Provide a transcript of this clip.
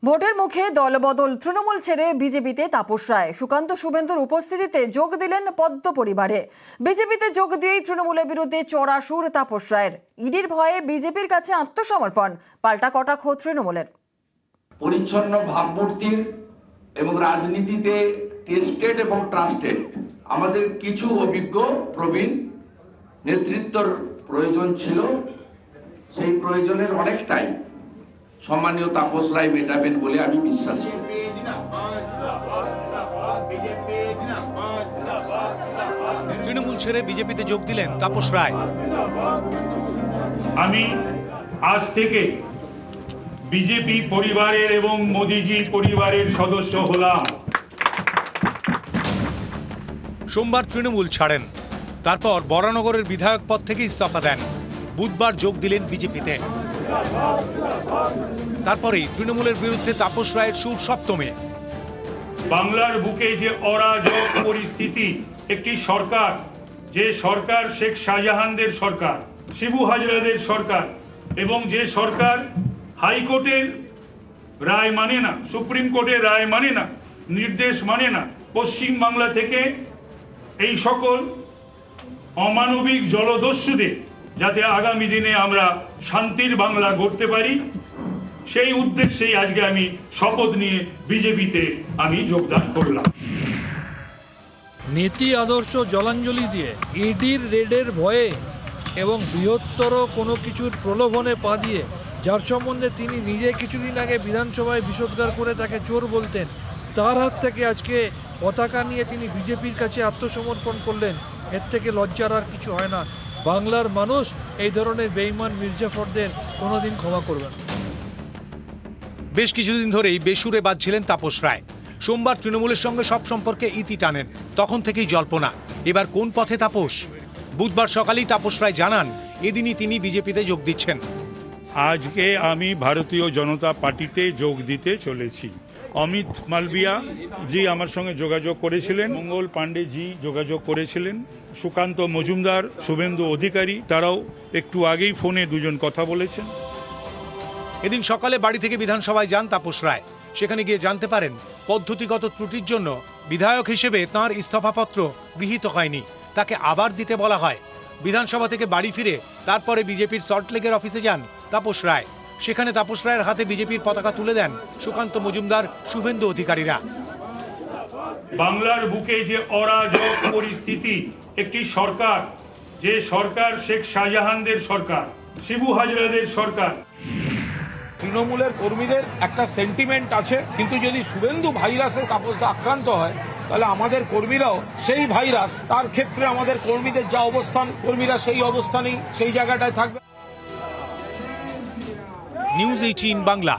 ভোটের মুখে দলবদল, তৃণমূল ছেড়ে বিজেপিতে তাপস রায়। সুকান্ত শুভেন্দুর উপস্থিতিতে যোগ দিলেন পদ্ম পরিবারে। বিজেপিতে যোগ দিয়েই তৃণমূলের বিরুদ্ধে চড়া সুর তাপস রায়ের। ইডির ভয়ে বিজেপির কাছে আত্মসমর্পণ, পাল্টা কটাক্ষ তৃণমূলের। পরিচ্ছন্ন ভাবমূর্তির এবং রাজনীতিতে টেস্টেড এবং ট্রাস্টেড আমাদের কিছু অভিজ্ঞ প্রবীণ নেতৃত্বর প্রয়োজন ছিল। সেই প্রয়োজনের অনেকটাই সম্মানীয় তাপস রায় মেটাবেন বলে আমি বিশ্বাসী। তৃণমূল ছেড়ে বিজেপিতে যোগ দিলেন তাপস রায়। আমি আজ থেকে বিজেপি পরিবারের এবং মোদিজি পরিবারের সদস্য হলাম। সোমবার তৃণমূল ছাড়েন, তারপর বরানগরের বিধায়ক পদ থেকে ইস্তফা দেন। বুধবার যোগ দিলেন বিজেপিতে। তারপরেই তৃণমূলের বিরুদ্ধে তাপস রায়ের সুর সপ্তমে। বাংলার বুকে যে অরাজক পরিস্থিতি, একটি সরকার, যে সরকার শেখ শাহজাহানদের সরকার, শিবু হাজরাদের সরকার, এবং যে সরকার হাইকোর্টের রায় মানে না, সুপ্রিম কোর্টের রায় মানে না, নির্দেশ মানে না, পশ্চিম বাংলা থেকে এই সকল অমানবিক জলদস্যুদের যাতে আগামী দিনে আমরা শান্তির বাংলা গড়তে পারি, সেই উদ্দেশ্যেই আজকে আমি শপথ নিয়ে বিজেপিতে আমি যোগদান করলাম। নীতি আদর্শ জলাঞ্জলি দিয়ে ইডির রেডের ভয়ে এবং বৃহত্তর কোনো কিছুর প্রলোভনে পা দিয়ে, যার সম্বন্ধে তিনি নিজে কিছুদিন আগে বিধানসভায় বিষোদ্গার করে তাকে চোর বলতেন, তার হাত থেকে আজকে পতাকা নিয়ে তিনি বিজেপির কাছে আত্মসমর্পণ করলেন। এর থেকে লজ্জার আর কিছু হয় না। বাংলার মানুষ এই ধরনের বেঈমান মির্জাফরদের কোনোদিন ক্ষমা করবে না। বেশ কিছুদিন ধরেই বেসুরে বাজছিলেন তাপস রায়। সোমবার তৃণমূলের সঙ্গে সব সম্পর্কে ইতি টানেন, তখন থেকেই জল্পনা এবার কোন পথে তাপস। বুধবার সকালেই তাপস রায় জানান এদিনই তিনি বিজেপিতে যোগ দিচ্ছেন। আজকে আমি ভারতীয় জনতা পার্টিতে যোগ দিতে চলেছি। অমিত মালবিয়া জি আমার সঙ্গে যোগাযোগ করেছিলেন, মঙ্গল পাণ্ডে জি যোগাযোগ করেছিলেন, সুকান্ত মজুমদার, শুভেন্দু অধিকারী, তারাও একটু আগেই ফোনে দুজন কথা বলেছেন। এদিন সকালে বাড়ি থেকে বিধানসভায় যান তাপস রায়। সেখানে গিয়ে জানতে পারেন পদ্ধতিগত ত্রুটির জন্য বিধায়ক হিসেবে তাঁর ইস্তফাপত্র গৃহীত হয়নি, তাকে আবার দিতে বলা হয়। বিধানসভা থেকে বাড়ি ফিরে তারপরে বিজেপির সল্টলেকের অফিসে যান তাপস রায়। সেখানে তাপস রায়ের হাতে বিজেপির পতাকা তুলে দেন সুকান্ত মজুমদার, শুভেন্দু অধিকারীরা। বাংলার বুকে যে অরাজক পরিস্থিতি, একটি সরকার, যে সরকার শেখ শাহজাহানদের সরকার, শিবু হাজরাদের সরকার। তৃণমূলের কর্মীদের একটা সেন্টিমেন্ট আছে, কিন্তু যদি শুভেন্দু ভাইরাসে তাপসদা আক্রান্ত হয় তাহলে আমাদের কর্মীরাও সেই ভাইরাস, তার ক্ষেত্রে আমাদের কর্মীদের যা অবস্থান, কর্মীরা সেই অবস্থানেই সেই জায়গাটায় থাকবে। নিউজ 18 বাংলা।